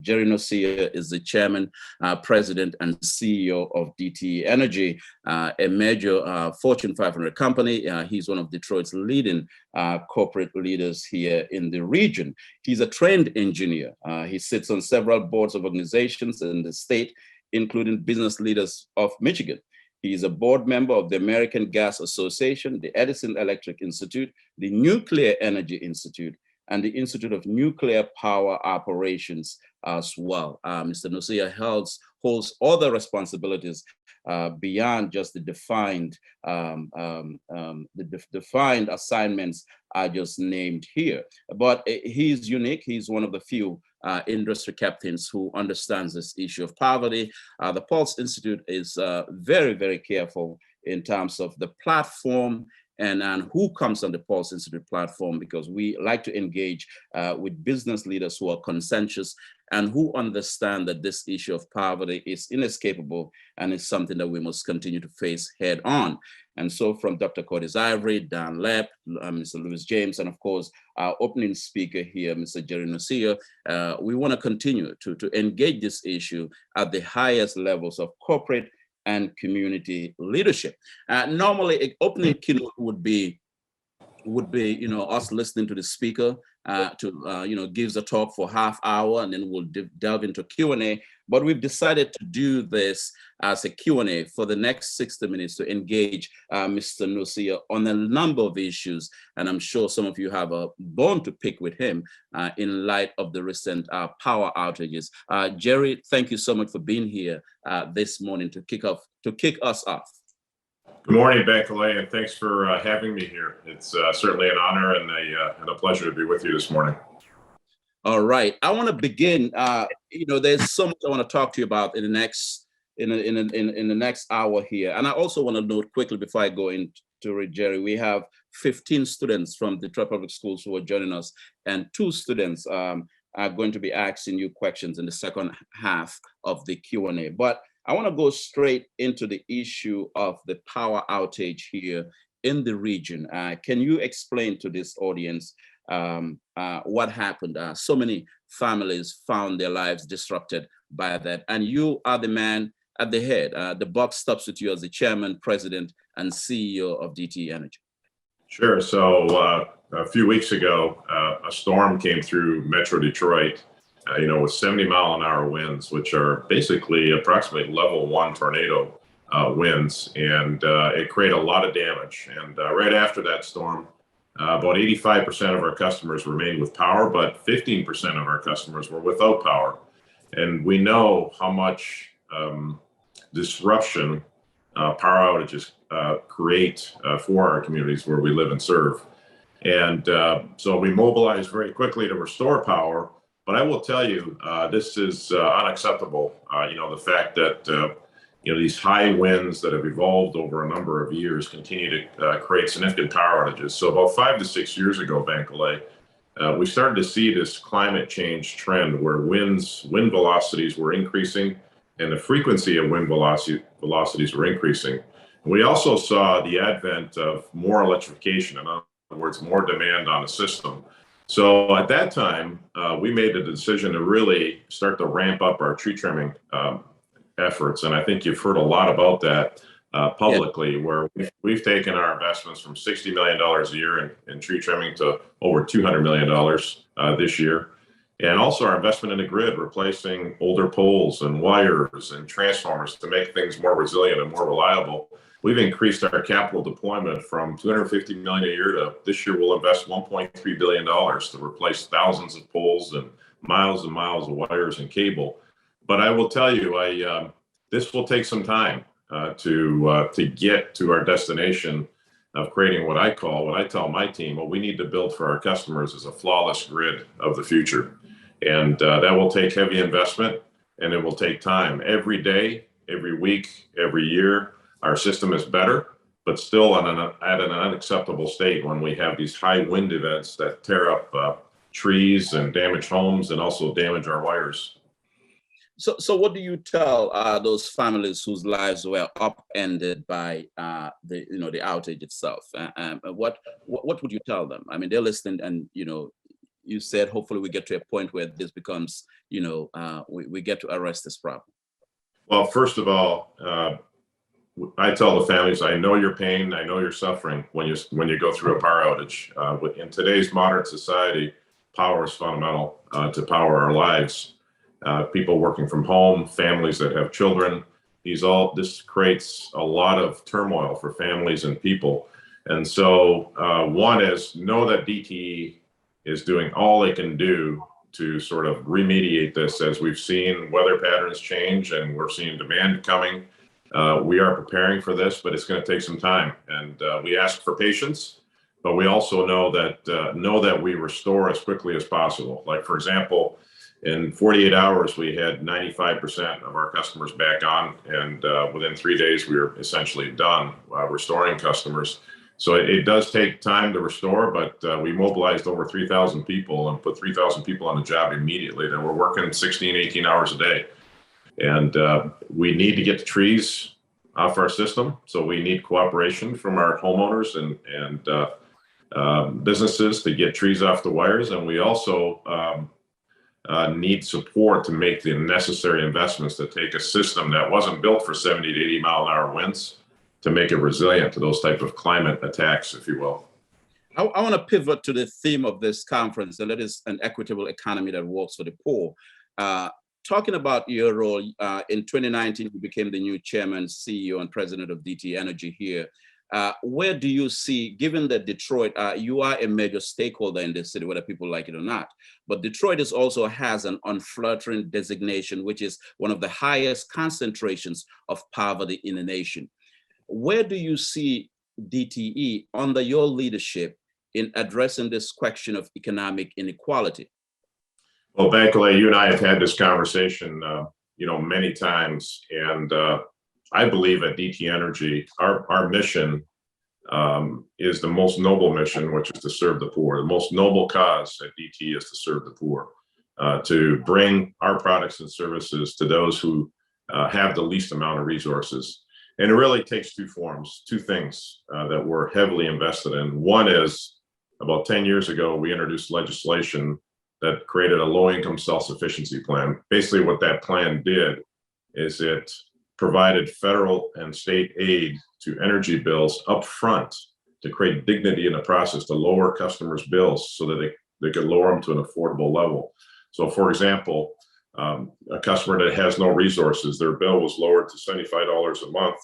Jerry Norcia is the chairman, president, and CEO of DTE Energy, a major Fortune 500 company. He's one of Detroit's leading corporate leaders here in the region. He's a trained engineer. He sits on several boards of organizations in the state, including Business Leaders of Michigan. He is a board member of the American Gas Association, the Edison Electric Institute, the Nuclear Energy Institute, and the Institute of Nuclear Power Operations as well. Mr. Norcia holds other responsibilities beyond just the defined defined assignments I just named here. But he's unique. He's one of the few industry captains who understands this issue of poverty. The PuLSE Institute is very, very careful in terms of the platform and who comes on the PuLSE Institute platform, because we like to engage with business leaders who are conscientious and who understand that this issue of poverty is inescapable and is something that we must continue to face head on. And so from Dr. Curtis Ivory, Dan Lepp, Mr. Louis James, and of course, our opening speaker here, Mr. Jerry Norcia, we want to continue to engage this issue at the highest levels of corporate and community leadership. Normally, an opening keynote would be us listening to the speaker gives a talk for half hour, and then we'll delve into Q&A. But we've decided to do this as a Q&A for the next 60 minutes to engage Mr. Norcia on a number of issues. And I'm sure some of you have a bone to pick with him in light of the recent power outages. Jerry, thank you so much for being here this morning to kick us off. Good morning, Bankole, and thanks for having me here. It's certainly an honor and a pleasure to be with you this morning. All right, I want to begin. There's so much I want to talk to you about in the next hour here, and I also want to note quickly before I go into it, Jerry, we have 15 students from Detroit Public Schools who are joining us, and 2 students are going to be asking you questions in the second half of the Q&A. But I want to go straight into the issue of the power outage here in the region. Can you explain to this audience what happened? So many families found their lives disrupted by that, and you are the man at the head. The buck stops with you as the chairman, president, and CEO of DTE Energy. Sure. So a few weeks ago, a storm came through Metro Detroit. With 70-mile-an-hour winds, which are basically approximately level 1 tornado winds, and it created a lot of damage. And right after that storm, about 85% of our customers remained with power, but 15% of our customers were without power. And we know how much disruption power outages create for our communities where we live and serve. And so we mobilized very quickly to restore power. But I will tell you, this is unacceptable. The fact that these high winds that have evolved over a number of years continue to create significant power outages. So about 5 to 6 years ago, Bankole, we started to see this climate change trend where wind velocities were increasing and the frequency of wind velocities were increasing. And we also saw the advent of more electrification, in other words, more demand on the system. So at that time, we made the decision to really start to ramp up our tree trimming efforts. And I think you've heard a lot about that publicly, where we've taken our investments from $60 million a year in tree trimming to over $200 million this year. And also our investment in the grid, replacing older poles and wires and transformers to make things more resilient and more reliable. We've increased our capital deployment from $250 million a year to this year we'll invest $1.3 billion to replace thousands of poles and miles of wires and cable. But I will tell you, this will take some time to get to our destination of creating what I tell my team, what we need to build for our customers is a flawless grid of the future. And that will take heavy investment, and it will take time. Every day, every week, every year, our system is better, but still at an unacceptable state when we have these high wind events that tear up trees and damage homes and also damage our wires. So what do you tell those families whose lives were upended by the outage itself? What would you tell them? I mean, they're listening, and you said hopefully we get to a point where this becomes, we get to arrest this problem? Well, first of all, I tell the families, I know your pain, I know you're suffering when you go through a power outage. In today's modern society, power is fundamental to power our lives. People working from home, families that have children, this creates a lot of turmoil for families and people. And so one is know that DTE is doing all they can do to sort of remediate this as we've seen weather patterns change and we're seeing demand coming. We are preparing for this, but it's going to take some time. And we ask for patience, but we also know that we restore as quickly as possible. Like, for example, in 48 hours, we had 95% of our customers back on. And within 3 days, we were essentially done restoring customers. So it does take time to restore, but we mobilized over 3,000 people and put 3,000 people on the job immediately. Then we're working 16, 18 hours a day. And we need to get the trees off our system. So we need cooperation from our homeowners and businesses to get trees off the wires. And we also need support to make the necessary investments to take a system that wasn't built for 70 to 80 mile an hour winds to make it resilient to those type of climate attacks, if you will. I want to pivot to the theme of this conference, and that is an equitable economy that works for the poor. Talking about your role, in 2019, you became the new chairman, CEO, and president of DTE Energy here. Where do you see, given that Detroit, you are a major stakeholder in this city, whether people like it or not, but Detroit also has an unflattering designation, which is one of the highest concentrations of poverty in the nation. Where do you see DTE under your leadership in addressing this question of economic inequality? Well, Bankole, you and I have had this conversation, many times, and I believe at DTE Energy, our mission is the most noble mission, which is to serve the poor. The most noble cause at DTE is to serve the poor, to bring our products and services to those who have the least amount of resources. And it really takes two forms, two things that we're heavily invested in. One is about 10 years ago, we introduced legislation that created a low-income self-sufficiency plan. Basically, what that plan did is it provided federal and state aid to energy bills up front to create dignity in the process, to lower customers' bills so that they could lower them to an affordable level. So, for example, a customer that has no resources, their bill was lowered to $75 a month.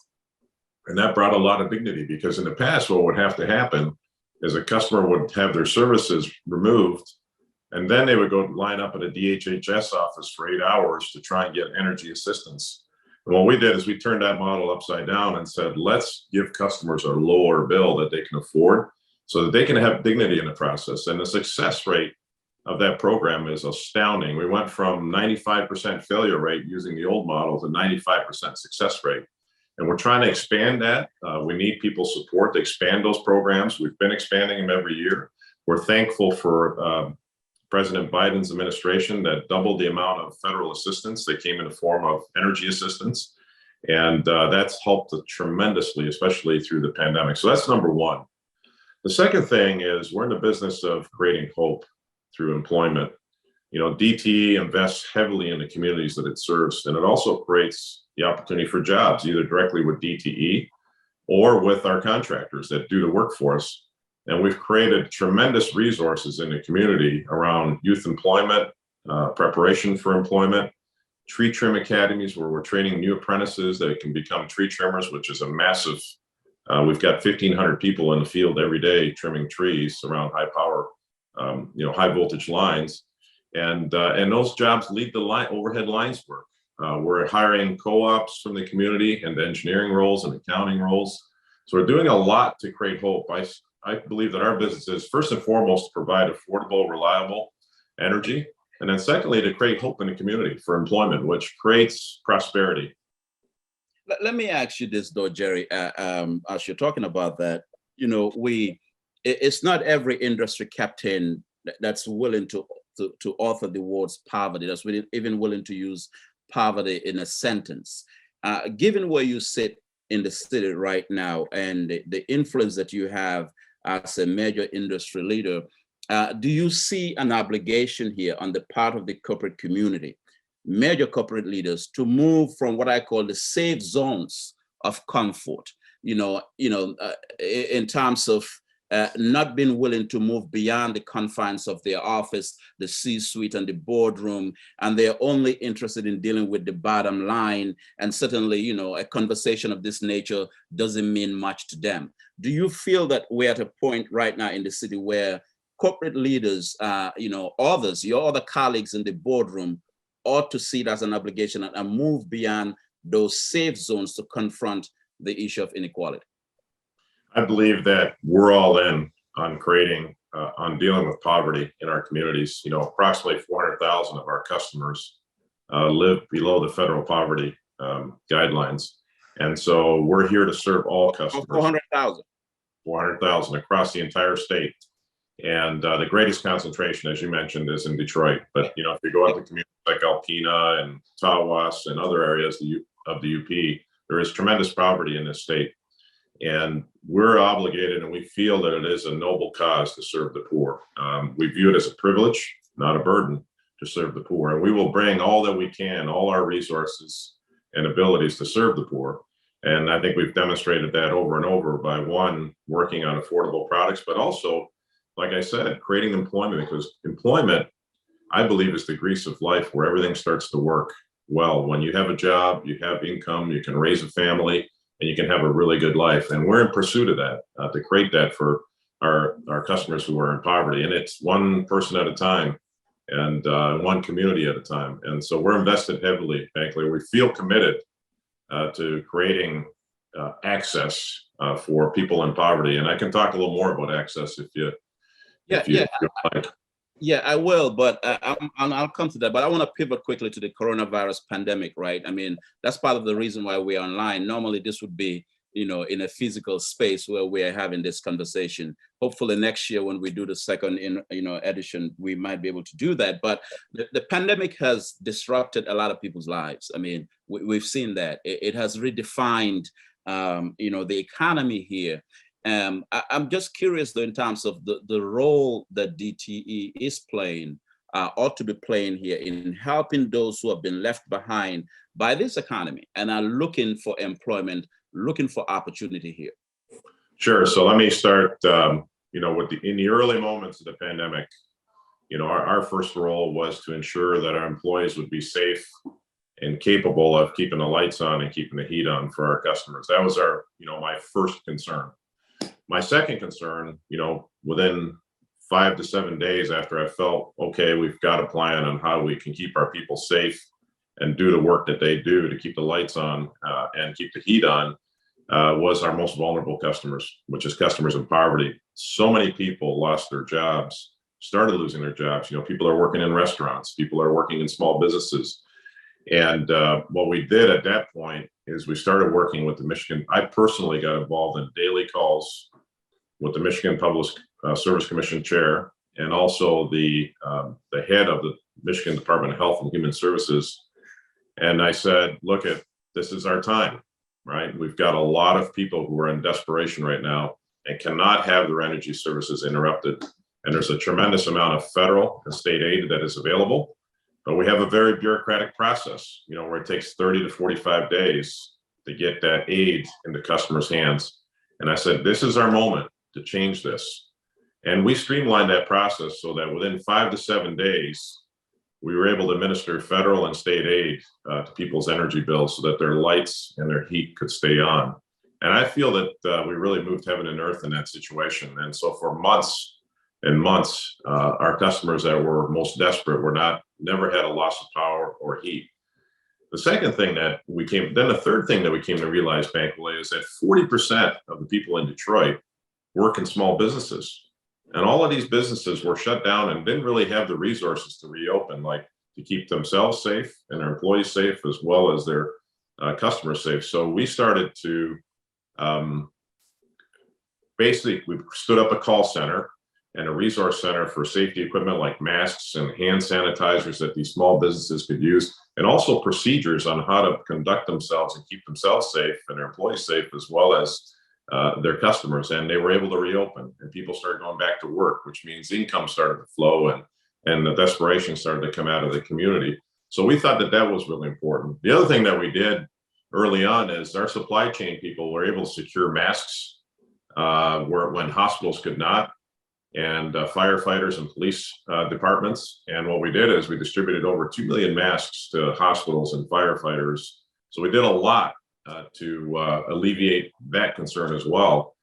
And that brought a lot of dignity, because in the past, what would have to happen is a customer would have their services removed, and then they would go line up at a DHHS office for 8 hours to try and get energy assistance. And what we did is we turned that model upside down and said, let's give customers a lower bill that they can afford so that they can have dignity in the process. And the success rate of that program is astounding. We went from 95% failure rate using the old model to 95% success rate. And we're trying to expand that. We need people's support to expand those programs. We've been expanding them every year. We're thankful for President Biden's administration that doubled the amount of federal assistance that came in the form of energy assistance. And that's helped tremendously, especially through the pandemic. So that's number one. The second thing is we're in the business of creating hope through employment. DTE invests heavily in the communities that it serves, and it also creates the opportunity for jobs, either directly with DTE or with our contractors that do the work for us. And we've created tremendous resources in the community around youth employment, preparation for employment, tree trim academies where we're training new apprentices that can become tree trimmers, which is a massive, we've got 1,500 people in the field every day trimming trees around high power, high voltage lines. And those jobs lead to overhead lines work. We're hiring co-ops from the community and engineering roles and accounting roles. So we're doing a lot to create hope. I believe that our business is first and foremost to provide affordable, reliable energy. And then secondly, to create hope in the community for employment, which creates prosperity. Let me ask you this though, Jerry, as you're talking about that, it's not every industry captain that's willing to author the words poverty, that's even willing to use poverty in a sentence. Given where you sit in the city right now and the influence that you have as a major industry leader, Do you see an obligation here on the part of the corporate community, major corporate leaders, to move from what I call the safe zones of comfort, in terms of not being willing to move beyond the confines of their office, the C-suite and the boardroom, and they're only interested in dealing with the bottom line. And certainly, a conversation of this nature doesn't mean much to them. Do you feel that we're at a point right now in the city where corporate leaders, others, your other colleagues in the boardroom ought to see it as an obligation and move beyond those safe zones to confront the issue of inequality? I believe that we're all in on on dealing with poverty in our communities. Approximately 400,000 of our customers live below the federal poverty guidelines. And so we're here to serve all customers. 400,000. 400,000 across the entire state. And the greatest concentration, as you mentioned, is in Detroit. But, if you go out to communities like Alpena and Tawas and other areas of the UP, there is tremendous poverty in this state. And we're obligated, and we feel that it is a noble cause to serve the poor. We view it as a privilege, not a burden, to serve the poor. And we will bring all that we can, all our resources and abilities to serve the poor. And I think we've demonstrated that over and over by, one, working on affordable products, but also, like I said, creating employment, because employment, I believe, is the grease of life where everything starts to work well. When you have a job, you have income, you can raise a family, and you can have a really good life. And we're in pursuit of that, to create that for our customers who are in poverty. And it's one person at a time and one community at a time. And so we're invested heavily, Bankole. We feel committed to creating access for people in poverty. And I can talk a little more about access if you like. Yeah, I will, but I'll come to that. But I want to pivot quickly to the coronavirus pandemic, right? I mean, that's part of the reason why we're online. Normally, this would be, in a physical space where we're having this conversation. Hopefully next year when we do the second, edition, we might be able to do that. But the pandemic has disrupted a lot of people's lives. I mean, we've seen that. It has redefined, the economy here. I'm just curious, though, in terms of the role that DTE is playing, ought to be playing here in helping those who have been left behind by this economy and are looking for employment, looking for opportunity here. Sure. So let me start, in the early moments of the pandemic, our first role was to ensure that our employees would be safe and capable of keeping the lights on and keeping the heat on for our customers. That was my first concern. My second concern, within 5 to 7 days after I felt, okay, we've got a plan on how we can keep our people safe and do the work that they do to keep the lights on and keep the heat on, was our most vulnerable customers, which is customers in poverty. So many people lost their jobs, started losing their jobs. People are working in restaurants, people are working in small businesses. And what we did at that point is we started working with the Michigan. I personally got involved in daily calls with the Michigan Public Service Commission chair and also the head of the Michigan Department of Health and Human Services. And I said, look, this is our time, right? We've got a lot of people who are in desperation right now and cannot have their energy services interrupted. And there's a tremendous amount of federal and state aid that is available. But we have a very bureaucratic process, where it takes 30 to 45 days to get that aid into customers' hands. And I said, this is our moment to change this. And we streamlined that process so that within 5 to 7 days, we were able to administer federal and state aid to people's energy bills so that their lights and their heat could stay on. And I feel that we really moved heaven and earth in that situation. And so for months and months, our customers that were most desperate never had a loss of power or heat. The second thing that the third thing that we came to realize, Bankole, is that 40% of the people in Detroit work in small businesses. And all of these businesses were shut down and didn't really have the resources to reopen, like to keep themselves safe and their employees safe, as well as their customers safe. So we started to we stood up a call center and a resource center for safety equipment like masks and hand sanitizers that these small businesses could use, and also procedures on how to conduct themselves and keep themselves safe and their employees safe, as well as their customers, and they were able to reopen, and people started going back to work, which means income started to flow, and the desperation started to come out of the community. So we thought that that was really important. The other thing that we did early on is our supply chain people were able to secure masks when hospitals could not, and firefighters and police departments. And what we did is we distributed over 2 million masks to hospitals and firefighters. So we did a lot to alleviate that concern as well.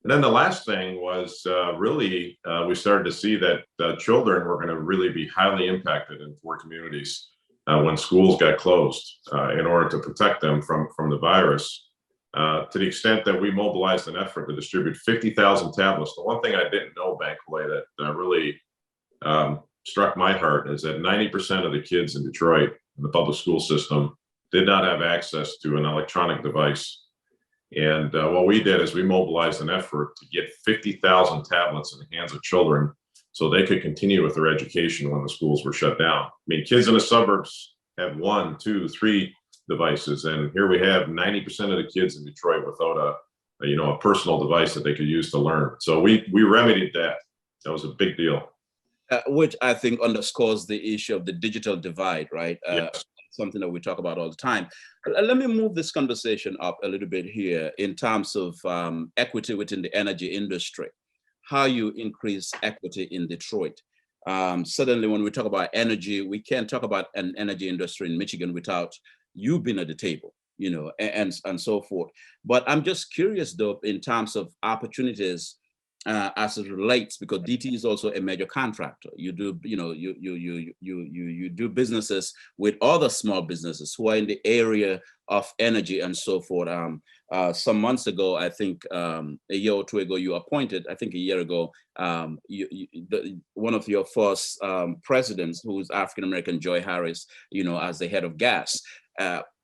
And then the last thing was really, we started to see that children were going to really be highly impacted in poor communities when schools got closed in order to protect them from the virus. To the extent that we mobilized an effort to distribute 50,000 tablets. The one thing I didn't know, Bankole, that really struck my heart is that 90% of the kids in Detroit in the public school system did not have access to an electronic device. And what we did is we mobilized an effort to get 50,000 tablets in the hands of children so they could continue with their education when the schools were shut down. I mean, kids in the suburbs have 1, 2, 3 devices, and here we have 90% of the kids in Detroit without a personal device that they could use to learn. So we remedied that. That was a big deal. Which I think underscores the issue of the digital divide, right? Yes. Something that we talk about all the time. Let me move this conversation up a little bit here in terms of equity within the energy industry. How you increase equity in Detroit. Suddenly, when we talk about energy, we can't talk about an energy industry in Michigan without you being at the table, and so forth. But I'm just curious, though, in terms of opportunities as it relates, because DTE is also a major contractor. You do, you do businesses with other small businesses who are in the area of energy and so forth. Some months ago, I think a year or two ago, you appointed, I think a year ago, one of your first presidents, who is African-American, Joy Harris, as the head of gas.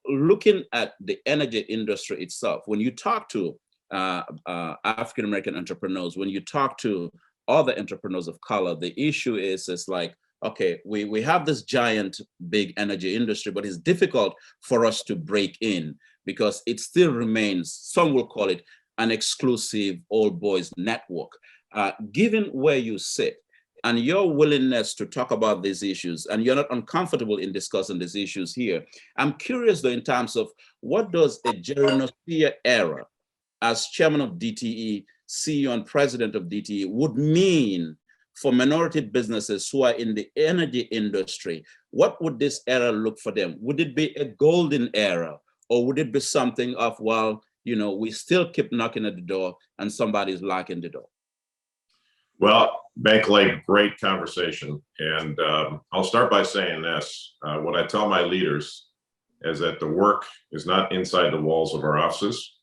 Looking at the energy industry itself, when you talk to African-American entrepreneurs, when you talk to other entrepreneurs of color, the issue is like, okay, we have this giant, big energy industry, but it's difficult for us to break in because it still remains, some will call it an exclusive old boys network. Given where you sit and your willingness to talk about these issues, and you're not uncomfortable in discussing these issues here, I'm curious though, in terms of what does a Jerry Norcia era as chairman of DTE, CEO and president of DTE would mean for minority businesses who are in the energy industry? What would this era look for them? Would it be a golden era, or would it be something of, well, we still keep knocking at the door and somebody's locking the door? Well, Bankole, great conversation. And I'll start by saying this. What I tell my leaders is that the work is not inside the walls of our offices,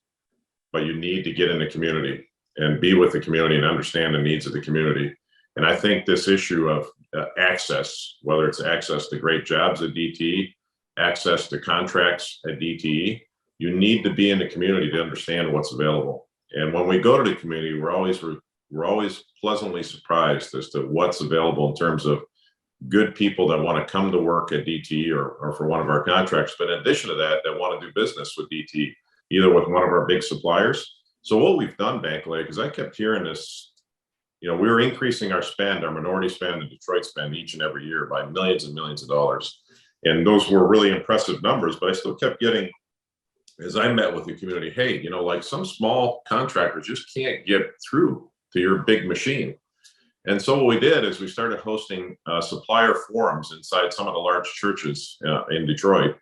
but you need to get in the community and be with the community and understand the needs of the community. And I think this issue of access, whether it's access to great jobs at DTE, access to contracts at DTE, you need to be in the community to understand what's available. And when we go to the community, we're always pleasantly surprised as to what's available in terms of good people that want to come to work at DTE or for one of our contracts. But in addition to that, that want to do business with DTE, either with one of our big suppliers. So what we've done, Bankole, because I kept hearing this, we were increasing our spend, our minority spend and Detroit spend each and every year by millions and millions of dollars. And those were really impressive numbers, but I still kept getting, as I met with the community, hey, like some small contractors just can't get through to your big machine. And so what we did is we started hosting supplier forums inside some of the large churches in Detroit,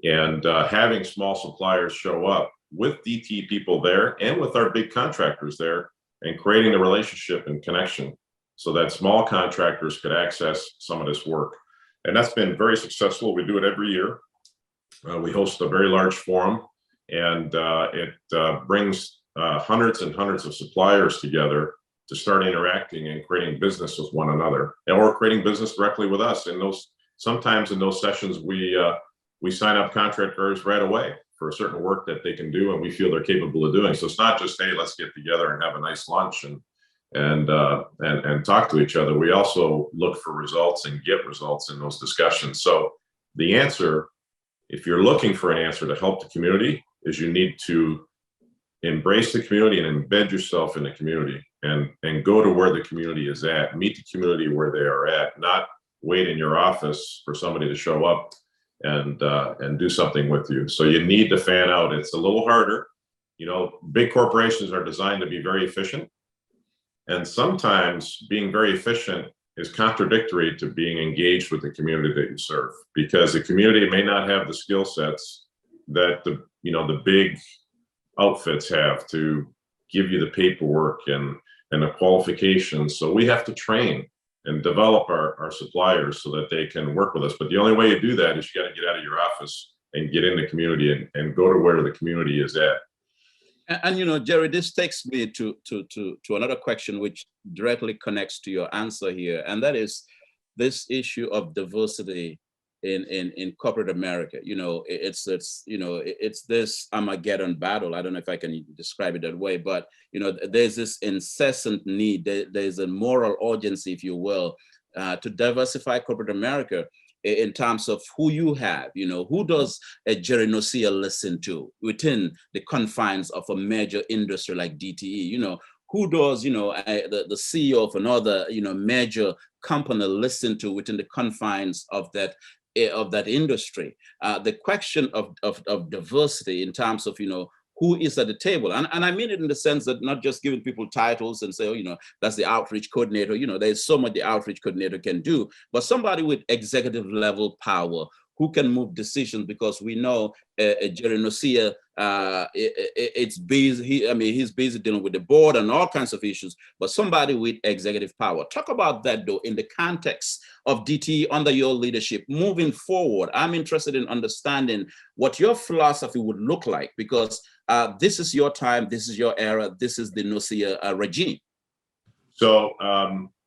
and having small suppliers show up with DTE people there and with our big contractors there, and creating a relationship and connection so that small contractors could access some of this work. And that's been very successful. We do it every year. We host a very large forum, and it brings hundreds and hundreds of suppliers together to start interacting and creating business with one another, or creating business directly with us. And sometimes in those sessions, we sign up contractors right away for a certain work that they can do and we feel they're capable of doing. So it's not just, hey, let's get together and have a nice lunch and talk to each other. We also look for results and get results in those discussions. So the answer, if you're looking for an answer to help the community, is you need to embrace the community and embed yourself in the community, and go to where the community is at, meet the community where they are at, not wait in your office for somebody to show up and do something with you. So you need to fan out. It's a little harder. You know, big corporations are designed to be very efficient. And sometimes being very efficient is contradictory to being engaged with the community that you serve, because the community may not have the skill sets that the big outfits have to give you the paperwork and the qualifications. So we have to train and develop our suppliers so that they can work with us. But the only way you do that is you got to get out of your office and get in the community and go to where the community is at. And you know, Jerry, this takes me to another question which directly connects to your answer here, and that is this issue of diversity in corporate America. You know, it's this Armageddon battle. I don't know if I can describe it that way, but you know, there's this incessant need. There's a moral urgency, if you will, to diversify corporate America in terms of who you have. You know, who does a Jerry Norcia listen to within the confines of a major industry like DTE? You know, who does, you know, the CEO of another, you know, major company listen to within the confines of that industry? The question of diversity in terms of, you know, who is at the table. And I mean it in the sense that not just giving people titles and say, oh, you know, that's the outreach coordinator. You know, there's so much the outreach coordinator can do, but somebody with executive level power who can move decisions, because we know Jerry Norcia, it's busy. He's busy dealing with the board and all kinds of issues, but somebody with executive power. Talk about that though, in the context of DTE under your leadership moving forward. I'm interested in understanding what your philosophy would look like, because this is your time, this is your era, this is the Norcia regime. So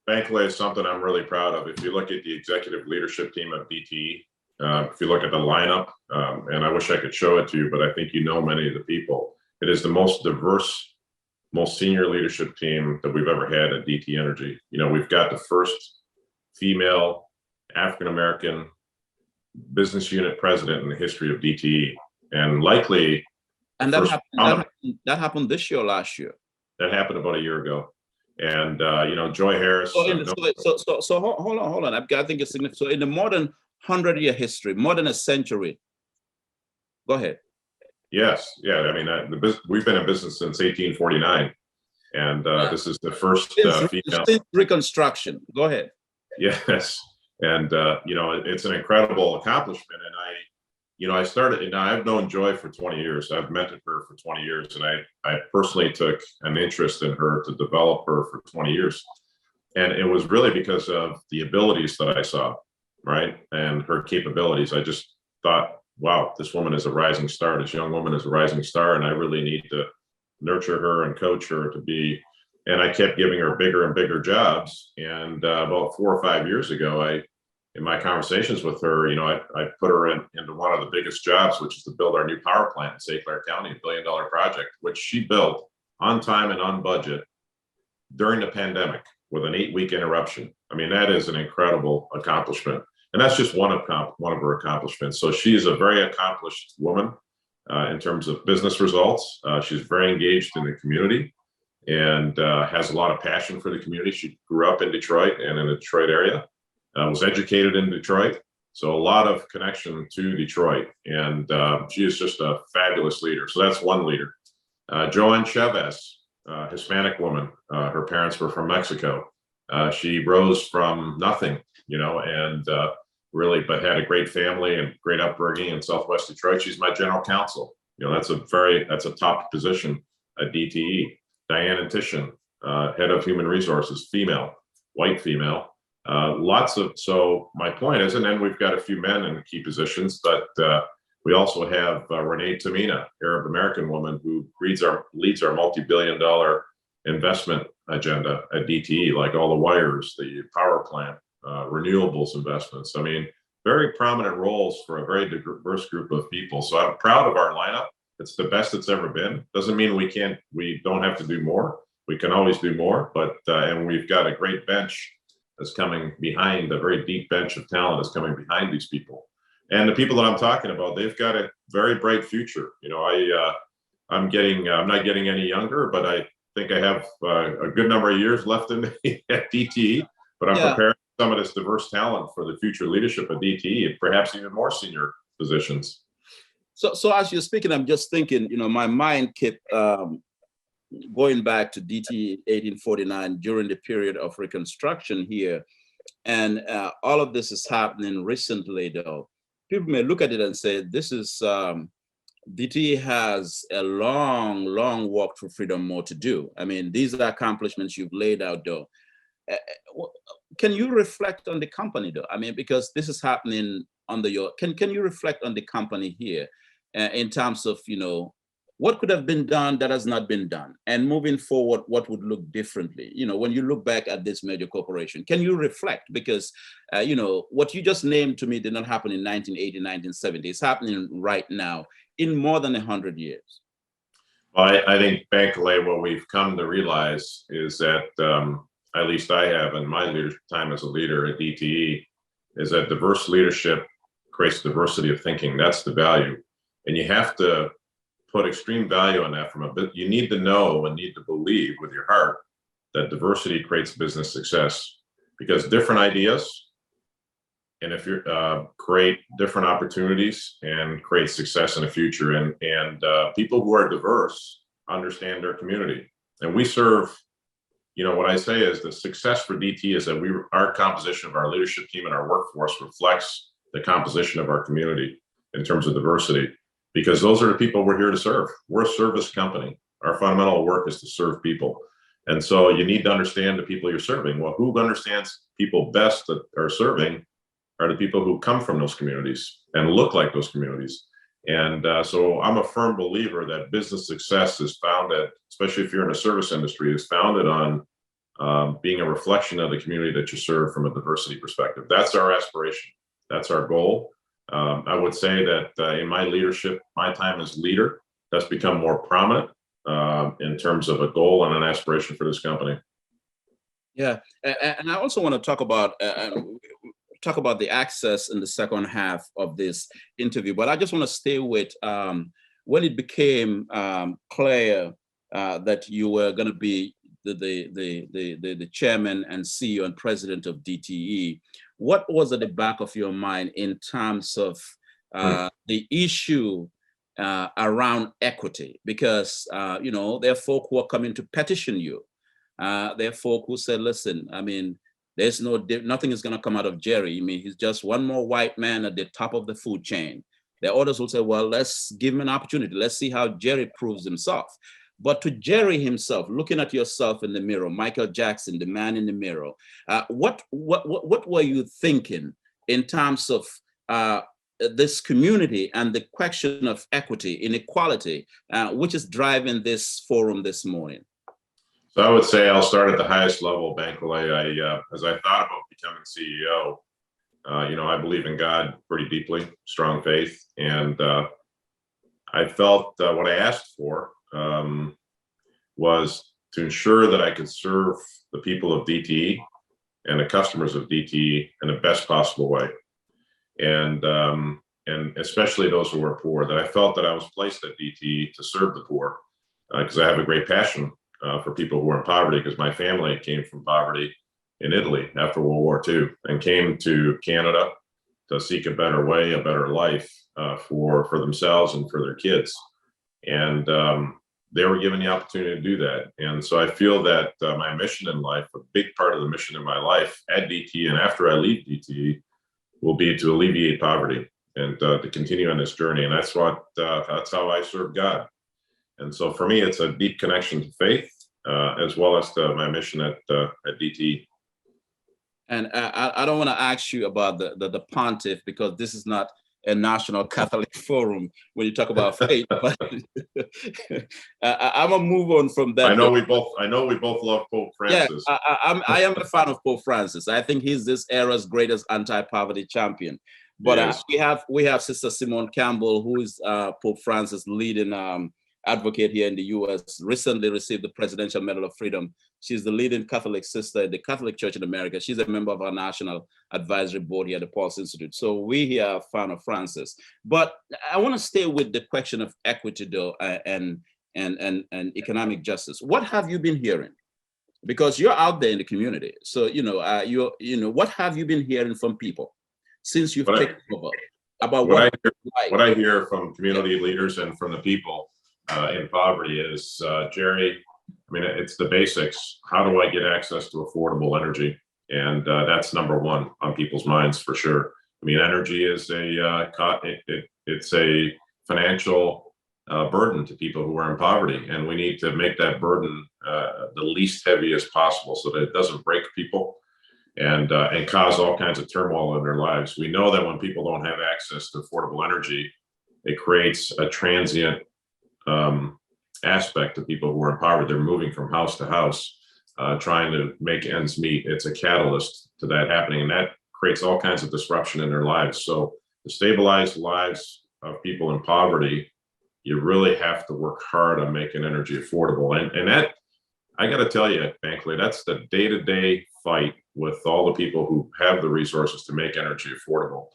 Bankole is something I'm really proud of. If you look at the executive leadership team of DTE, if you look at the lineup, and I wish I could show it to you, but I think you know many of the people. It is the most diverse, most senior leadership team that we've ever had at DTE Energy. You know, we've got the first female African-American business unit president in the history of DTE, and likely. And that happened this year or last year? That happened about a year ago. And you know, Joy Harris. So hold on. I think it's significant. So in the modern 100-year history, more than a century. Go ahead. Yes, yeah. I mean, we've been in business since 1849, and this is the first female. Since Reconstruction. Go ahead. Yes, and you know, it's an incredible accomplishment. And I started, and I've known Joy for 20 years. I've mentored her for 20 years, and I personally took an interest in her to develop her for 20 years. And it was really because of the abilities that I saw, right? And her capabilities. I just thought, wow, this woman is a rising star. This young woman is a rising star, and I really need to nurture her and coach her to be. And I kept giving her bigger and bigger jobs. And about 4 or 5 years ago, in my conversations with her, you know, I put her into one of the biggest jobs, which is to build our new power plant in St. Clair County, $1 billion project, which she built on time and on budget during the pandemic with an 8-week interruption. I mean, that is an incredible accomplishment. And that's just one of her accomplishments. So she's a very accomplished woman in terms of business results. She's very engaged in the community and has a lot of passion for the community. She grew up in Detroit and in the Detroit area. Was educated in Detroit, so a lot of connection to Detroit, and she is just a fabulous leader. So that's one leader. Joanne Chavez, Hispanic woman. Her parents were from Mexico. She rose from nothing, you know, and but had a gread family and great upbringing in Southwest Detroit. She's my general counsel. You know, that's a top position at DTE. Diane Tishan, head of human resources, female, white female. So my point is, and then we've got a few men in key positions, but we also have Renee Tamina, Arab American woman, who leads our multi-billion-dollar investment agenda at DTE, like all the wires, the power plant, renewables investments. I mean, very prominent roles for a very diverse group of people. So I'm proud of our lineup. It's the best it's ever been. Doesn't mean we don't have to do more. We can always do more, but and we've got a great bench that's coming behind, a very deep bench of talent is coming behind these people. And the people that I'm talking about, they've got a very bright future. You know, I'm not getting any younger, but I think I have a good number of years left in me at DTE, but I'm preparing some of this diverse talent for the future leadership of DTE and perhaps even more senior positions. So as you're speaking, I'm just thinking, my mind kept going back to DTE 1849 during the period of Reconstruction here. And all of this is happening recently, though. People may look at it and say, this is, DTE has a long, long walk to freedom more to do. I mean, these are accomplishments you've laid out, though. Can you reflect on the company, though? I mean, because this is happening under your, can you reflect on the company here in terms of, what could have been done that has not been done? And moving forward, what would look differently? When you look back at this major corporation, can you reflect? Because, what you just named to me did not happen in 1980, 1970. It's happening right now in more than 100 years. Well, I think, Bankole, what we've come to realize is that, at least I have in my time as a leader at DTE, is that diverse leadership creates diversity of thinking. That's the value. And you have to put extreme value on that from a bit. You need to know and need to believe with your heart that diversity creates business success, because different ideas, and if you create different opportunities and create success in the future, and people who are diverse understand their community. And we serve, what I say is the success for DTE is that our composition of our leadership team and our workforce reflects the composition of our community in terms of diversity, because those are the people we're here to serve. We're a service company. Our fundamental work is to serve people. And so you need to understand the people you're serving. Well, who understands people best that are serving are the people who come from those communities and look like those communities. And so I'm a firm believer that business success is founded, especially if you're in a service industry, is founded on being a reflection of the community that you serve from a diversity perspective. That's our aspiration. That's our goal. I would say that in my leadership, my time as leader, that's become more prominent in terms of a goal and an aspiration for this company. Yeah, and I also want to talk about the access in the second half of this interview, but I just want to stay with when it became clear that you were going to be the chairman and CEO and president of DTE. What was at the back of your mind in terms of the issue around equity? Because there are folk who are coming to petition you. There are folk who said, listen, I mean, there's nothing is going to come out of Jerry. I mean, he's just one more white man at the top of the food chain. There are others who say, well, let's give him an opportunity. Let's see how Jerry proves himself. But to Jerry himself, looking at yourself in the mirror, Michael Jackson, the man in the mirror, what were you thinking in terms of this community and the question of equity, inequality, which is driving this forum this morning? So I would say I'll start at the highest level, Bankole. As I thought about becoming CEO, I believe in God pretty deeply, strong faith, and I felt what I asked for was to ensure that I could serve the people of DTE and the customers of DTE in the best possible way, and especially those who are poor. That I felt that I was placed at DTE to serve the poor, because I have a great passion for people who are in poverty, because my family came from poverty in Italy after World War II and came to Canada to seek a better way, a better life for themselves and for their kids. And they were given the opportunity to do that. And so I feel that my mission in life, a big part of the mission in my life at DTE and after I leave DTE, will be to alleviate poverty and to continue on this journey. And that's how I serve God. And so for me, it's a deep connection to faith, as well as to my mission at DTE. And I don't want to ask you about the pontiff, because this is not a national Catholic forum when you talk about faith. But I'm gonna move on from that. I know we both love Pope Francis. Yeah, I am a fan of Pope Francis. I think he's this era's greatest anti-poverty champion. But we have Sister Simone Campbell, who is Pope Francis' leading advocate here in the U.S., recently received the Presidential Medal of Freedom. She's the leading Catholic sister at the Catholic Church in America. She's a member of our National Advisory Board here at the PuLSE Institute. So we here are a fan of Francis. But I want to stay with the question of equity, though, and and economic justice. What have you been hearing? Because you're out there in the community. So, what have you been hearing from people since you've taken over about what I hear from community leaders and from the people in poverty is, Jerry, I mean, it's the basics. How do I get access to affordable energy? And that's number one on people's minds for sure. I mean, energy is it's a financial burden to people who are in poverty, and we need to make that burden the least heavy as possible so that it doesn't break people and cause all kinds of turmoil in their lives. We know that when people don't have access to affordable energy, it creates a transient aspect to people who are in poverty. They're moving from house to house, trying to make ends meet. It's a catalyst to that happening, and that creates all kinds of disruption in their lives. So to stabilize lives of people in poverty, you really have to work hard on making energy affordable. And that, I got to tell you, Bankole, that's the day-to-day fight with all the people who have the resources to make energy affordable.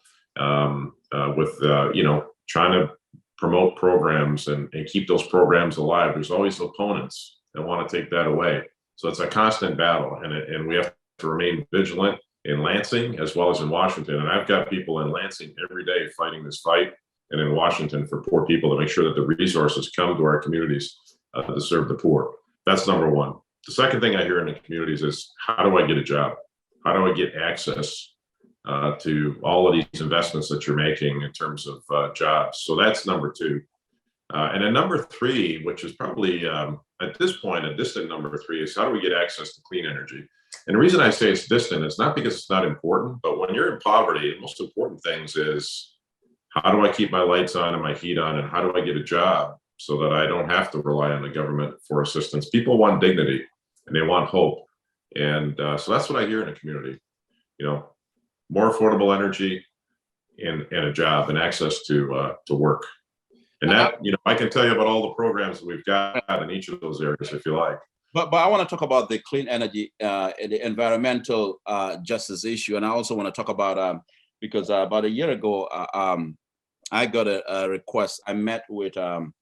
Trying to promote programs and keep those programs alive. There's always opponents that want to take that away. So it's a constant battle, and we have to remain vigilant in Lansing as well as in Washington. And I've got people in Lansing every day fighting this fight, and in Washington for poor people, to make sure that the resources come to our communities to serve the poor. That's number one. The second thing I hear in the communities is, how do I get a job? How do I get access to all of these investments that you're making in terms of jobs? So that's number two. And then number three, which is probably at this point a distant number three, is how do we get access to clean energy? And the reason I say it's distant is not because it's not important, but when you're in poverty, the most important things is, how do I keep my lights on and my heat on, and how do I get a job so that I don't have to rely on the government for assistance? People want dignity and they want hope. And so that's what I hear in the community, more affordable energy and a job and access to work. And that, I can tell you about all the programs that we've got in each of those areas if you like. But I want to talk about the clean energy, the environmental justice issue. And I also want to talk about, because about a year ago, I got a request. I met with an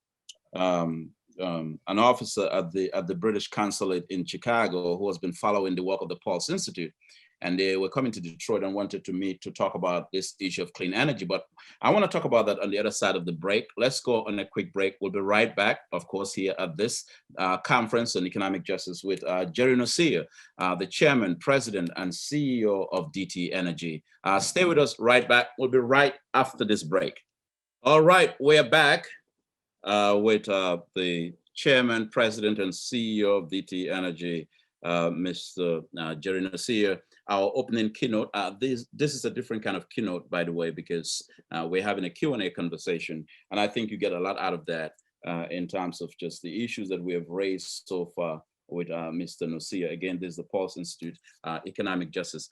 officer at the British consulate in Chicago who has been following the work of the PuLSE Institute. And they were coming to Detroit and wanted to meet to talk about this issue of clean energy. But I want to talk about that on the other side of the break. Let's go on a quick break. We'll be right back, of course, here at this conference on economic justice with Jerry Norcia, the chairman, president, and CEO of DTE Energy. Stay with us right back. We'll be right after this break. All right, we're back with the chairman, president, and CEO of DTE Energy, Mr. Jerry Norcia. Our opening keynote. This is a different kind of keynote, by the way, because we're having a Q&A conversation, and I think you get a lot out of that in terms of just the issues that we have raised so far with Mr. Norcia. Again, this is the PuLSE Institute Economic Justice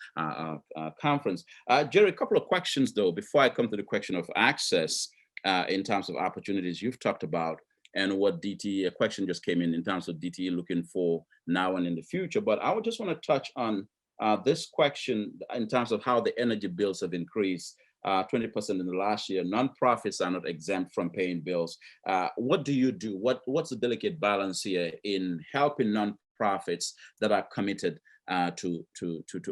Conference. Jerry, a couple of questions though, before I come to the question of access in terms of opportunities you've talked about, and what DTE, a question just came in terms of DTE looking for now and in the future. But I would just want to touch on this question in terms of how the energy bills have increased 20% in the last year. Nonprofits are not exempt from paying bills. What do you do? What's the delicate balance here in helping nonprofits that are committed to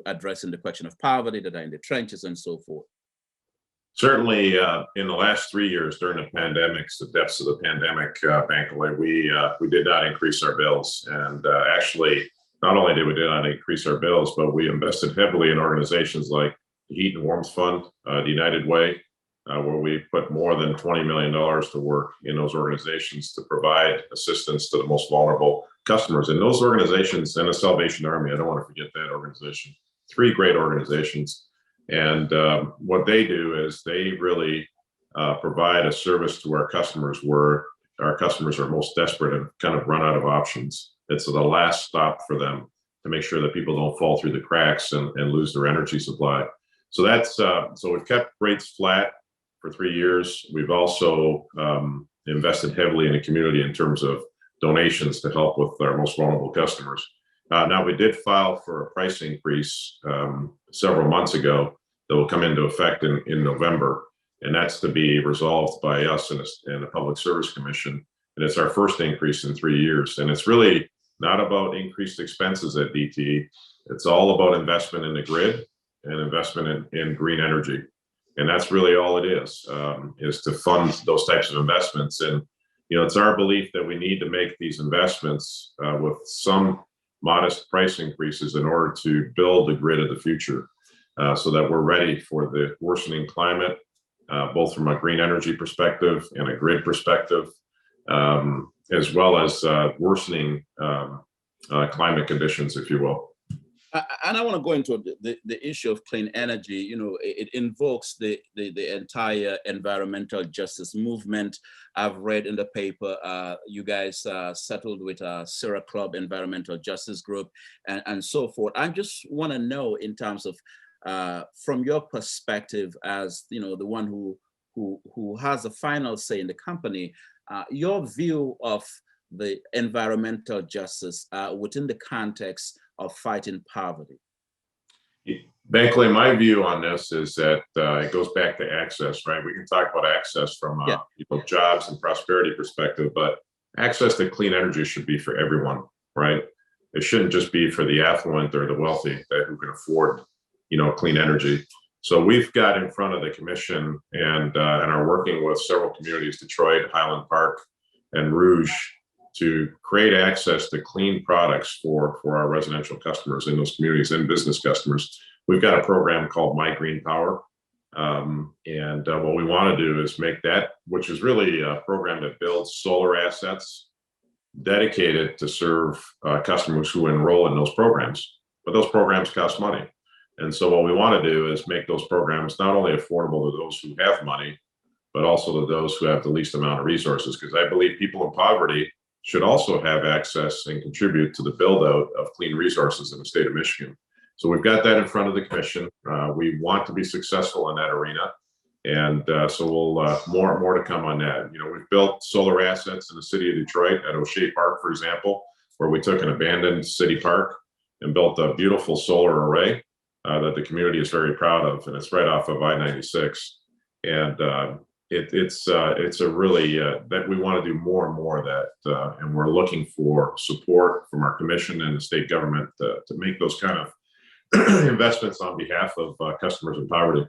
addressing the question of poverty, that are in the trenches and so forth? Certainly, in the last 3 years during the pandemics, the depths of the pandemic, Bankole, we did not increase our bills. And actually, not only did we not increase our bills, but we invested heavily in organizations like the Heat and Warmth Fund, the United Way, where we put more than $20 million to work in those organizations to provide assistance to the most vulnerable customers. And those organizations, and the Salvation Army, I don't want to forget that organization, 3 great organizations. And what they do is they really provide a service to our customers where our customers are most desperate and kind of run out of options. It's the last stop for them to make sure that people don't fall through the cracks and lose their energy supply. So that's so we've kept rates flat for 3 years. We've also invested heavily in the community in terms of donations to help with our most vulnerable customers. Now, we did file for a price increase several months ago that will come into effect in November, and that's to be resolved by us and the Public Service Commission. And and it's our first increase in 3 years. And it's really not about increased expenses at DTE. It's all about investment in the grid and investment in green energy. And that's really all it is to fund those types of investments. And, it's our belief that we need to make these investments with some modest price increases in order to build the grid of the future so that we're ready for the worsening climate, both from a green energy perspective and a grid perspective, as well as worsening climate conditions, if you will. And I want to go into the issue of clean energy. It invokes the entire environmental justice movement. I've read in the paper, you guys settled with Sierra Club Environmental Justice Group and so forth. I just want to know, in terms of, from your perspective as the one who has the final say in the company, your view of the environmental justice within the context of fighting poverty. Bankole, my view on this is that it goes back to access, right? We can talk about access from jobs and prosperity perspective, but access to clean energy should be for everyone, right? It shouldn't just be for the affluent or the wealthy who can afford, clean energy. So we've got in front of the commission and are working with several communities, Detroit, Highland Park, and Rouge, to create access to clean products for our residential customers in those communities and business customers. We've got a program called My Green Power. And what we want to do is make that, which is really a program that builds solar assets dedicated to serve customers who enroll in those programs. But those programs cost money. And so what we want to do is make those programs not only affordable to those who have money, but also to those who have the least amount of resources. Because I believe people in poverty should also have access and contribute to the build out of clean resources in the state of Michigan. So we've got that in front of the commission. We want to be successful in that arena. And so we'll more to come on that. We've built solar assets in the city of Detroit at O'Shea Park, for example, where we took an abandoned city park and built a beautiful solar array that the community is very proud of. And it's right off of I-96. And it's a really that we want to do more and more of that, and we're looking for support from our commission and the state government to make those kind of investments on behalf of customers in poverty.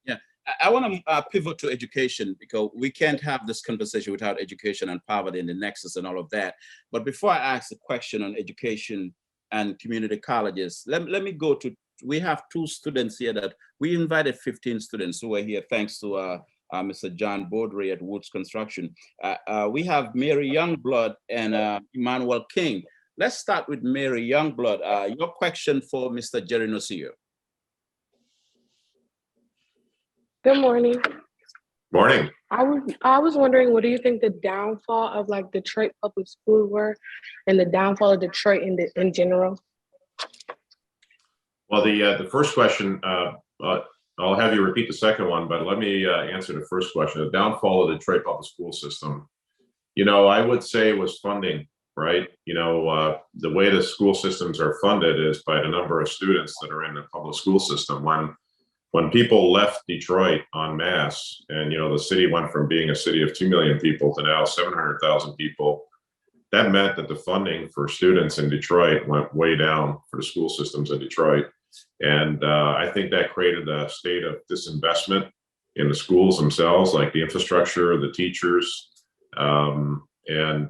Yeah, I want to pivot to education, because we can't have this conversation without education and poverty and the nexus and all of that. But before I ask the question on education and community colleges, let me go to, we have 2 students here that we invited 15 students who are here thanks to Mr. John Baudry at Woods Construction. We have Mary Youngblood and Emmanuel King. Let's start with Mary Youngblood. Your question for Mr. Jerry Norcia. Good morning. Morning. I was wondering, what do you think the downfall of Detroit public schools were, and the downfall of Detroit in general? Well, the first question, I'll have you repeat the second one, but let me answer the first question. The downfall of the Detroit public school system, I would say it was funding, right? The way the school systems are funded is by the number of students that are in the public school system. When people left Detroit en masse, and the city went from being a city of 2 million people to now 700,000 people, that meant that the funding for students in Detroit went way down for the school systems in Detroit. And I think that created a state of disinvestment in the schools themselves, like the infrastructure, the teachers, and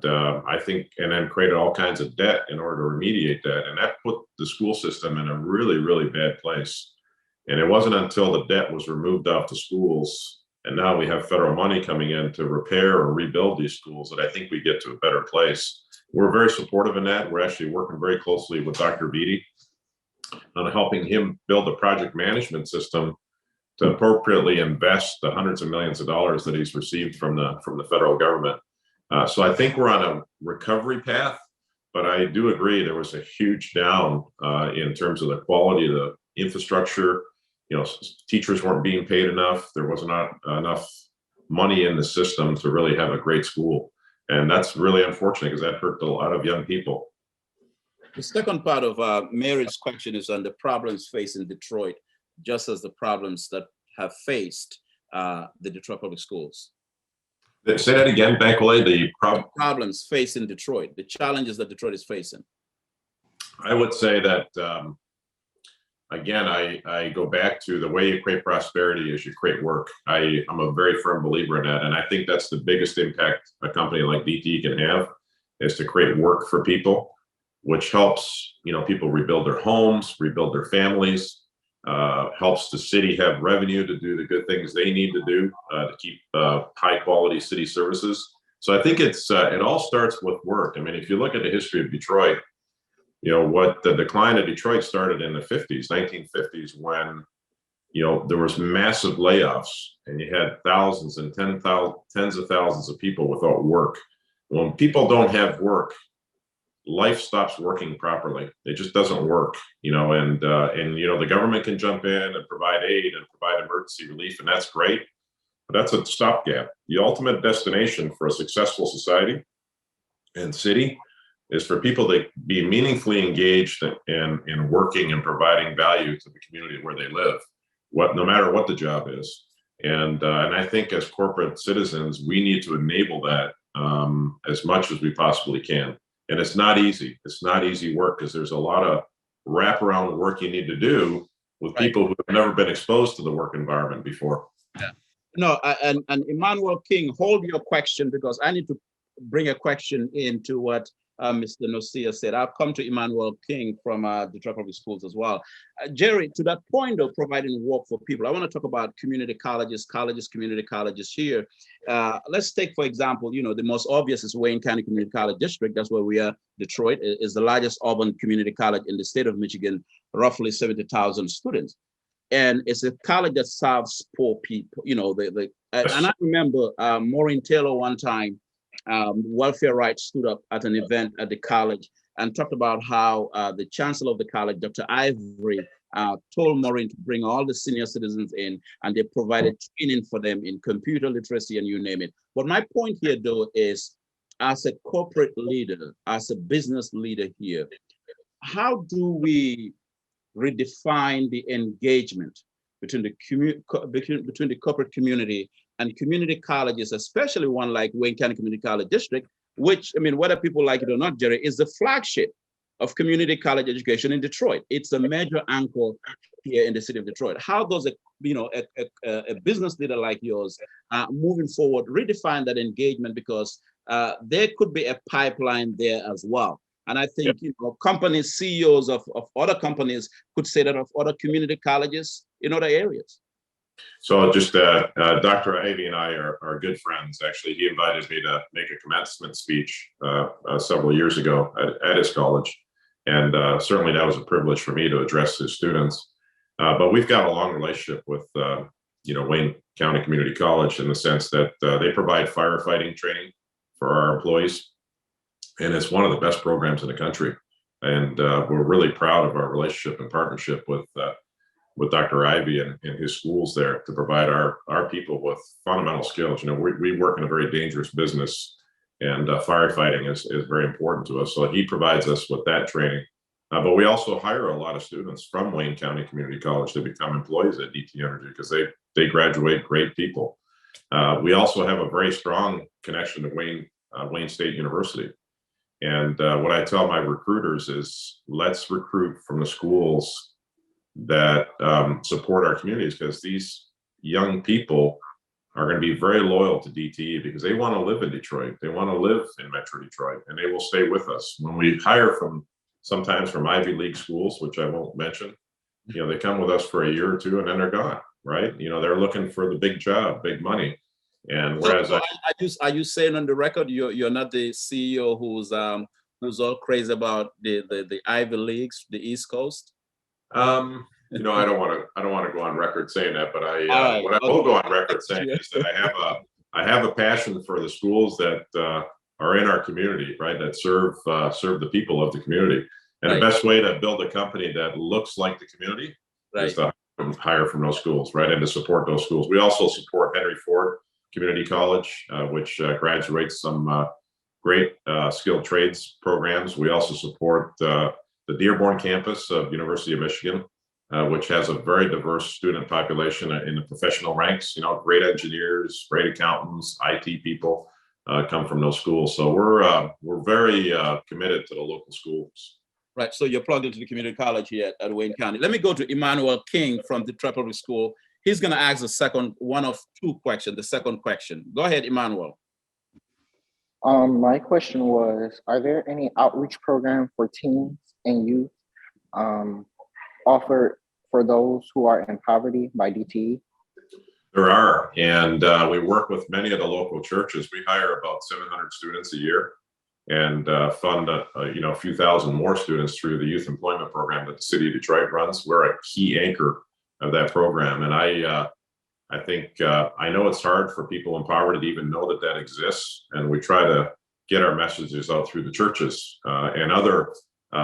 then created all kinds of debt in order to remediate that. And that put the school system in a really, really bad place. And it wasn't until the debt was removed off the schools, and now we have federal money coming in to repair or rebuild these schools, that I think we get to a better place. We're very supportive in that. We're actually working very closely with Dr. Beatty on helping him build a project management system to appropriately invest the hundreds of millions of dollars that he's received from the federal government. So I think we're on a recovery path, but I do agree there was a huge down in terms of the quality of the infrastructure. Teachers weren't being paid enough. There was not enough money in the system to really have a great school. And that's really unfortunate, because that hurt a lot of young people. The second part of Mary's question is on the problems facing Detroit, just as the problems that have faced the Detroit public schools. Say that again, Bankole, the problems facing Detroit, the challenges that Detroit is facing. I would say that, again, I go back to the way you create prosperity is you create work. I'm a very firm believer in that. And I think that's the biggest impact a company like DTE can have, is to create work for people, which helps, people rebuild their homes, rebuild their families, helps the city have revenue to do the good things they need to do to keep high quality city services. So I think it all starts with work. I mean, if you look at the history of Detroit, what the decline of Detroit started in the 1950s, when, there was massive layoffs and you had thousands and tens of thousands of people without work. When people don't have work, life stops working properly. It just doesn't work, and the government can jump in and provide aid and provide emergency relief, and that's great, but that's a stopgap. The ultimate destination for a successful society and city is for people to be meaningfully engaged in working and providing value to the community where they live, no matter what the job is. And I think as corporate citizens, we need to enable that as much as we possibly can. And it's not easy. It's not easy work, because there's a lot of wraparound work you need to do with people who have never been exposed to the work environment before. Yeah. No, and Emmanuel King, hold your question, because I need to bring a question into what Mr. Norcia said. I'll come to Emmanuel King from Detroit Public Schools as well. Jerry, to that point of providing work for people, I want to talk about community colleges, community colleges here. Let's take, for example, the most obvious is Wayne County Community College District. That's where we are. Detroit is the largest urban community college in the state of Michigan, roughly 70,000 students. And it's a college that serves poor people, and I remember Maureen Taylor one time, welfare rights, stood up at an event at the college and talked about how the chancellor of the college, Dr. Ivory, told Maureen to bring all the senior citizens in, and they provided training for them in computer literacy and you name it. But my point here, though, is as a corporate leader, as a business leader here, how do we redefine the engagement between the corporate community and community colleges, especially one like Wayne County Community College District, which, whether people like it or not, Jerry, is the flagship of community college education in Detroit. It's a major anchor here in the city of Detroit. How does a business leader like yours moving forward redefine that engagement? Because there could be a pipeline there as well. And I think companies, CEOs of other companies could say that of other community colleges in other areas. So just Dr. Ivy and I are good friends. Actually, he invited me to make a commencement speech several years ago at his college. And certainly that was a privilege for me to address his students. But we've got a long relationship with Wayne County Community College, in the sense that they provide firefighting training for our employees. And it's one of the best programs in the country. And we're really proud of our relationship and partnership with Dr. Ivy and his schools there to provide our people with fundamental skills. We work in a very dangerous business, and firefighting is very important to us. So he provides us with that training. But we also hire a lot of students from Wayne County Community College to become employees at DTE Energy, because they graduate great people. We also have a very strong connection to Wayne State University. And what I tell my recruiters is, let's recruit from the schools that support our communities, because these young people are going to be very loyal to DTE, because they want to live in Detroit. They want to live in Metro Detroit, and they will stay with us. When we hire sometimes from Ivy League schools, which I won't mention, they come with us for a year or two and then they're gone, right? They're looking for the big job, big money. And whereas are you saying on the record you're not the CEO who's all crazy about the Ivy Leagues, the East Coast? I don't want to go on record saying that, but what I will go on record saying is that I have a passion for the schools that are in our community, right? That serve the people of the community. And the best way to build a company that looks like the community is to hire from those schools, right? And to support those schools. We also support Henry Ford Community College, which graduates some great skilled trades programs. We also support the Dearborn campus of University of Michigan. which has a very diverse student population in the professional ranks. You know, great engineers, great accountants, IT people come from those schools. So we're very committed to the local schools. Right. So you're plugged into the community college here at Wayne County. Let me go to Emmanuel King from Detroit Public School. He's going to ask one of two questions, the second question. Go ahead, Emmanuel. My question was, are there any outreach programs for teens and youth offered for those who are in poverty by DTE? There are, and we work with many of the local churches. We hire about 700 students a year and fund a few thousand more students through the youth employment program that the city of Detroit runs. We're a key anchor of that program, and I think I know it's hard for people in poverty to even know that that exists, and we try to get our messages out through the churches and other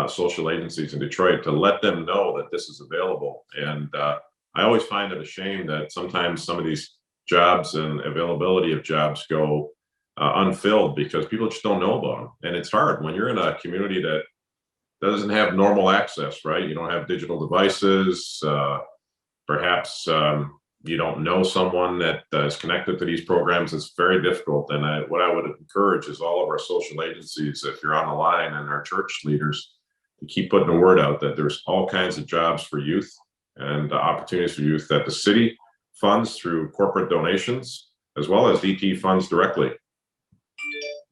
social agencies in Detroit to let them know that this is available. And I always find it a shame that sometimes some of these jobs and availability of jobs go unfilled because people just don't know about them. And it's hard when you're in a community that doesn't have normal access, right? You don't have digital devices, perhaps you don't know someone that is connected to these programs. It's very difficult. And what I would encourage is all of our social agencies, if you're on the line, and our church leaders, to keep putting the word out that there's all kinds of jobs for youth and opportunities for youth that the city funds through corporate donations, as well as DTE funds directly.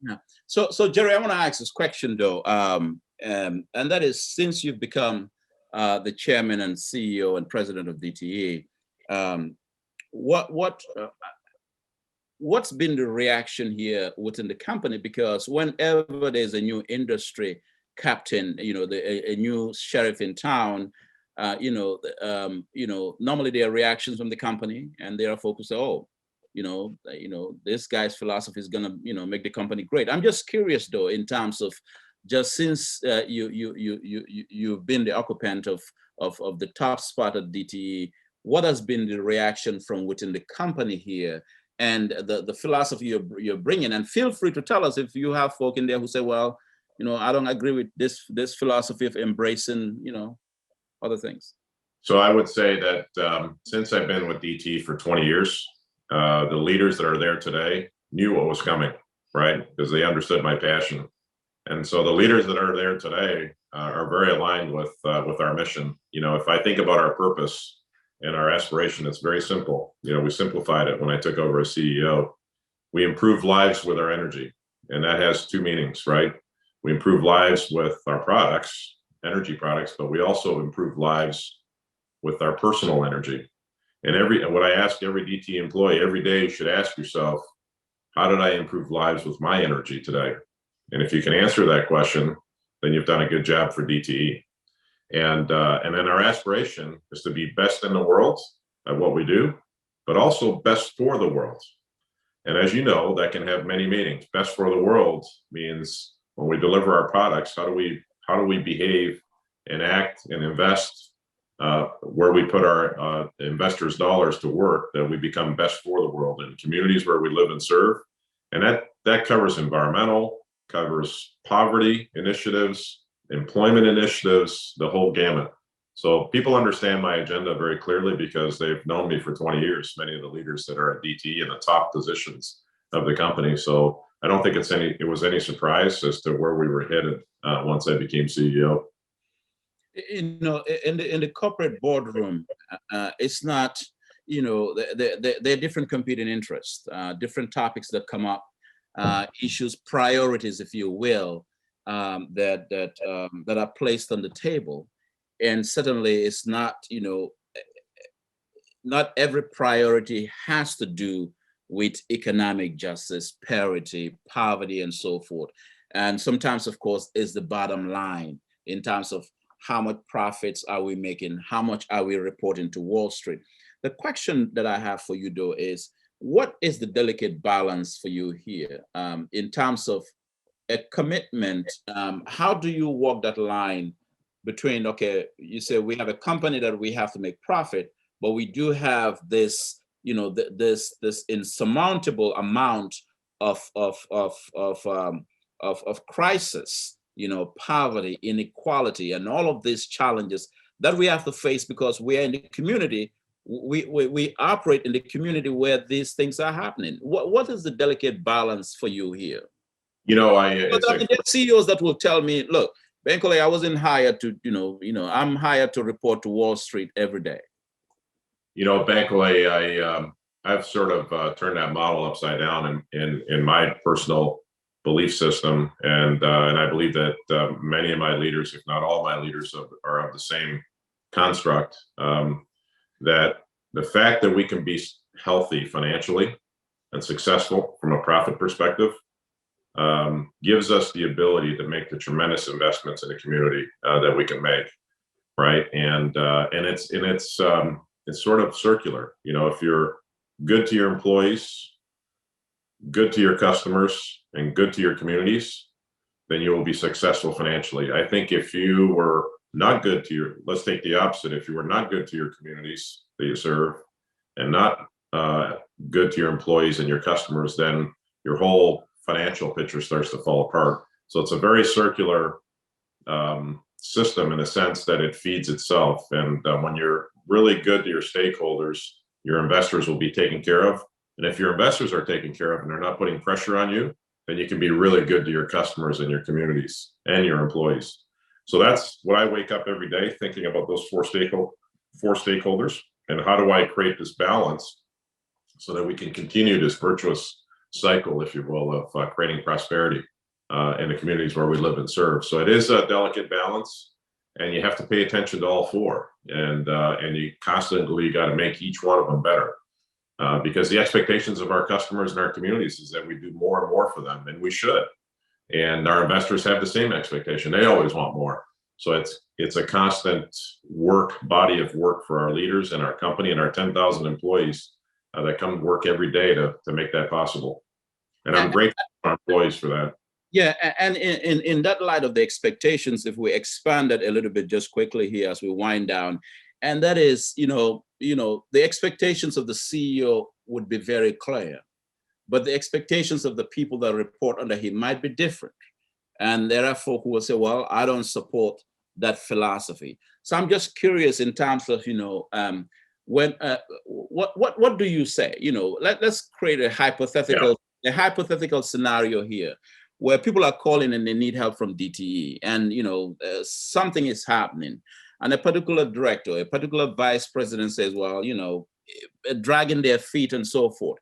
Yeah. So Jerry, I want to ask this question though, and that is, since you've become the chairman and CEO and president of DTE, what's been the reaction here within the company? Because whenever there's a new industry captain, a new sheriff in town, normally there are reactions from the company, and they are focused, this guy's philosophy is gonna, make the company great. I'm just curious though, in terms of just since you've been the occupant of the top spot at DTE, what has been the reaction from within the company here, and the philosophy you're bringing? And feel free to tell us if you have folk in there who say, well, I don't agree with this philosophy of embracing, other things. So I would say that since I've been with DTE for 20 years, the leaders that are there today knew what was coming, right? Because they understood my passion. And so the leaders that are there today are very aligned with our mission. If I think about our purpose and our aspiration, it's very simple. We simplified it when I took over as CEO. We improve lives with our energy. And that has two meanings, right? We improve lives with our products, energy products, but we also improve lives with our personal energy. And what I ask every DTE employee every day, you should ask yourself, how did I improve lives with my energy today? And if you can answer that question, then you've done a good job for DTE. And then our aspiration is to be best in the world at what we do, but also best for the world. And as you know, that can have many meanings. Best for the world means when we deliver our products, how do we behave and act and invest where we put our investors' dollars to work, that we become best for the world in communities where we live and serve. And that covers environmental, covers poverty initiatives, employment initiatives, the whole gamut. So people understand my agenda very clearly because they've known me for 20 years, many of the leaders that are at DTE in the top positions of the company. So I don't think it was any surprise as to where we were headed once I became CEO. In the corporate boardroom, it's not, there are different competing interests, different topics that come up, issues, priorities, if you will, that are placed on the table. And certainly it's not, not every priority has to do with economic justice, parity, poverty, and so forth. And sometimes, of course, is the bottom line in terms of how much profits are we making, how much are we reporting to Wall Street. The question that I have for you, though, is what is the delicate balance for you here in terms of a commitment? How do you walk that line between, okay, you say we have a company that we have to make profit, but we do have this, this insurmountable amount of crisis, poverty, inequality, and all of these challenges that we have to face because we are in the community. We operate in the community where these things are happening. What is the delicate balance for you here? You know, There are CEOs that will tell me, look, Bankole, I wasn't hired to, I'm hired to report to Wall Street every day. You know, Bankole, I've sort of turned that model upside down in my personal belief system, and I believe that many of my leaders, if not all my leaders, are of the same construct. That the fact that we can be healthy financially and successful from a profit perspective gives us the ability to make the tremendous investments in the community that we can make, right? And it's sort of circular. You know, if you're good to your employees, good to your customers, and good to your communities, then you will be successful financially. I think if you were not good to let's take the opposite. If you were not good to your communities that you serve and not good to your employees and your customers, then your whole financial picture starts to fall apart. So it's a very circular system in a sense that it feeds itself. And when you're really good to your stakeholders, your investors will be taken care of. And if your investors are taken care of and they're not putting pressure on you, then you can be really good to your customers and your communities and your employees. So that's what I wake up every day thinking about, those four stakeholders, and how do I create this balance so that we can continue this virtuous cycle, if you will, of creating prosperity in the communities where we live and serve. So it is a delicate balance, and you have to pay attention to all four, and you constantly got to make each one of them better, because the expectations of our customers and our communities is that we do more and more for them, and we should. And our investors have the same expectation. They always want more. So it's a constant body of work for our leaders and our company and our 10,000 employees that come to work every day to make that possible. And I'm grateful to our employees for that. Yeah, and in that light of the expectations, if we expand it a little bit just quickly here as we wind down, and that is, the expectations of the CEO would be very clear, but the expectations of the people that report under him might be different. And there are folk who will say, well, I don't support that philosophy. So I'm just curious in terms of, what do you say? Let's create a hypothetical scenario here where people are calling and they need help from DTE, and something is happening, and a particular director, a particular vice president says, well, dragging their feet and so forth.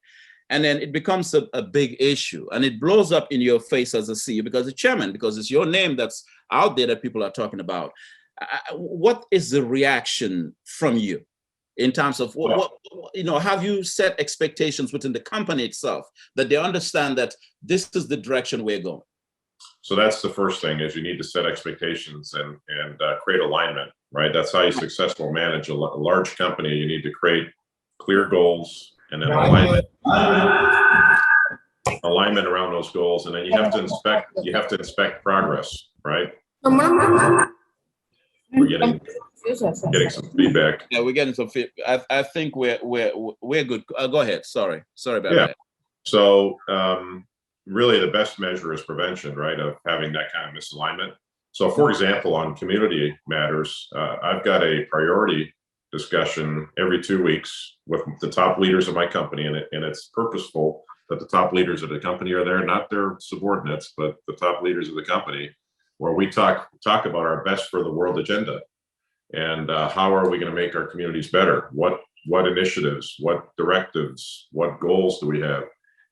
And then it becomes a big issue, and it blows up in your face as a CEO because the chairman, because it's your name that's out there that people are talking about. What is the reaction from you in terms of have you set expectations within the company itself that they understand that this is the direction we're going? So that's the first thing, is you need to set expectations and create alignment, right? That's how you successfully manage a large company. You need to create clear goals, and then alignment around those goals, and then you have to inspect progress, right? We're getting some feedback. Yeah, we're getting some feedback. I think we're good. Go ahead. Sorry about that. So really, the best measure is prevention, right? Of having that kind of misalignment. So, for example, on community matters, I've got a priority discussion every 2 weeks with the top leaders of my company, and it's purposeful that the top leaders of the company are there, not their subordinates, but the top leaders of the company, where we talk about our best for the world agenda, and how are we going to make our communities better? What initiatives, what directives, what goals do we have?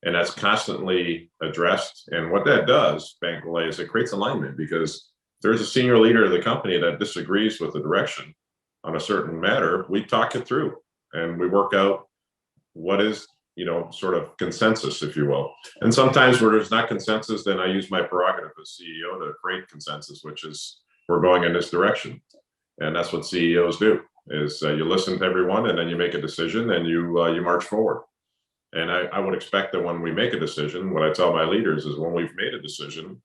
And that's constantly addressed. And what that does, Bankole, is it creates alignment, because there's a senior leader of the company that disagrees with the direction on a certain matter. We talk it through, and we work out what is, sort of consensus, if you will. And sometimes where there's not consensus, then I use my prerogative as CEO to create consensus, which is, we're going in this direction. And that's what CEOs do, is you listen to everyone, and then you make a decision, and you march forward. And I would expect that when we make a decision, what I tell my leaders is, when we've made a decision,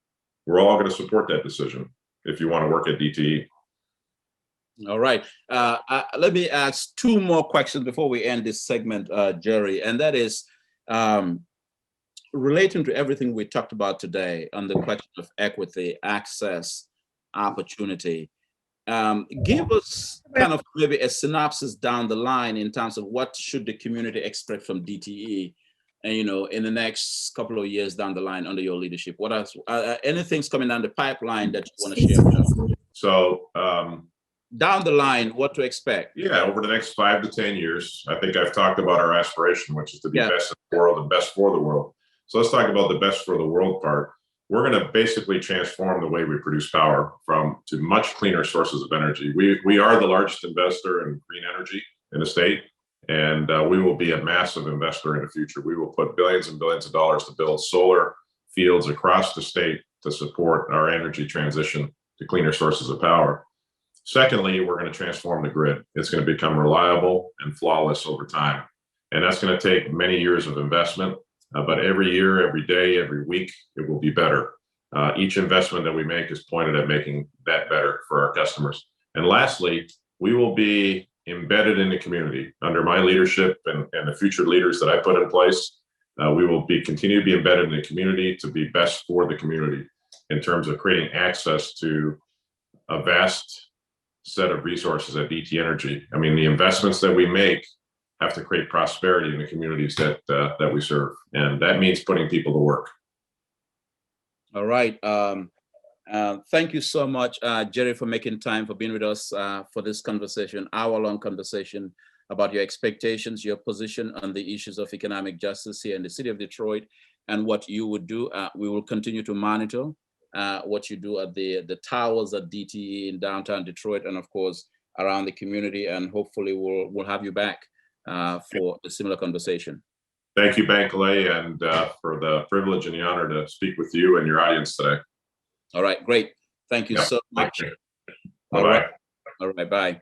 we're all going to support that decision if you want to work at DTE. All right. Let me ask two more questions before we end this segment, Jerry, and that is relating to everything we talked about today on the question of equity, access, opportunity. Give us kind of maybe a synopsis down the line in terms of what should the community expect from DTE, and in the next couple of years down the line under your leadership. What else? Anything's coming down the pipeline that you want to share with us? So down the line, what to expect? Yeah, over the next 5 to 10 years, I think I've talked about our aspiration, which is to be best in the world and best for the world. So let's talk about the best for the world part. We're going to basically transform the way we produce power to much cleaner sources of energy. We are the largest investor in green energy in the state, and we will be a massive investor in the future. We will put billions and billions of dollars to build solar fields across the state to support our energy transition to cleaner sources of power. Secondly, we're going to transform the grid. It's going to become reliable and flawless over time. And that's going to take many years of investment, but every year, every day, every week, it will be better. Each investment that we make is pointed at making that better for our customers. And lastly, we will be embedded in the community. Under my leadership and the future leaders that I put in place, we will continue to be embedded in the community to be best for the community in terms of creating access to a vast set of resources at DTE Energy. I mean, the investments that we make have to create prosperity in the communities that we serve, and that means putting people to work. All right. Thank you so much, Jerry, for making time, for being with us for this conversation, hour-long conversation about your expectations, your position on the issues of economic justice here in the city of Detroit, and what you would do. We will continue to monitor what you do at the towers at DTE in downtown Detroit, and of course around the community, and hopefully we'll have you back for a similar conversation. Thank you, Bankole, and for the privilege and the honor to speak with you and your audience today. All right, great. Thank you so much. Bye-bye. All right, bye.